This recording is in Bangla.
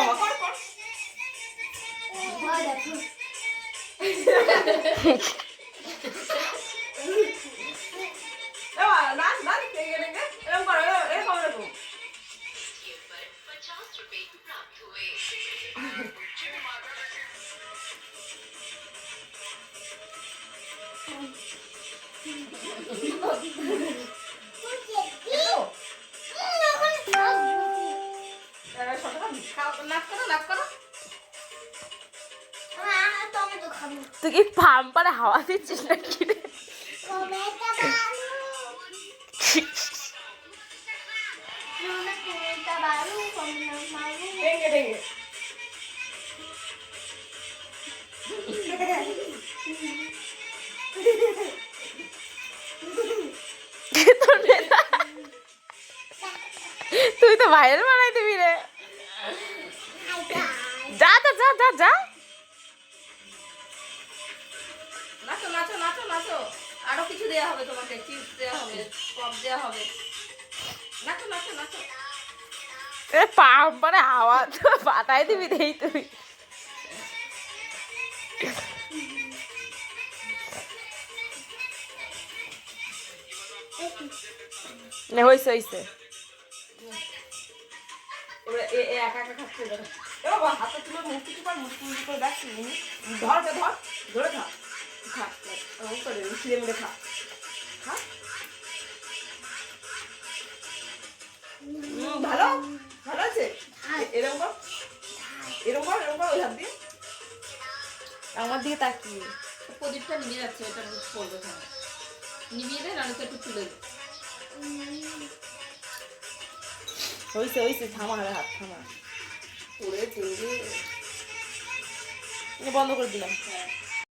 বাবা কর কর নাচ নাচ রেগে রেগে এরকম করো এরকম এরকম তুই কি পাম্পারে হাওয়া দিচ্ছিস নাকি রে? তুই তো ভাইরাল বানাই দিবি রে। যা তো যা যা যা। নাচো নাচো নাচো নাচো আরো কিছু দেওয়া হবে তোমাকে চিপস দেওয়া হবে পপ দেওয়া হবে নাচো নাচো নাচো পাম্পারে হাওয়া তো পাঠাই দিবি দেই তুই। হয়েছে হয়েছে এবারে একা একা খাচ্ছে দেখো এ বাবা হাতে তুলে মুখ কিছু কর মুখ মুখ করে দেখ ধর ধর ধরে খা খা ও করে ছিঁড়ে মেরে খা খা ভালো ভালো আছে এরকম কর এরকম কর ওই হাত দিয়ে আমার দিকে তাকিয়ে প্রদীপটা নিয়ে যাচ্ছে এটা মুখ পড়বে না নিভিয়ে দে নাহলে তো একটু তুলে দে হয়েছে হয়েছে থামা হাত থামা ওরে তেরে বন্ধ করে দিলাম। হ্যাঁ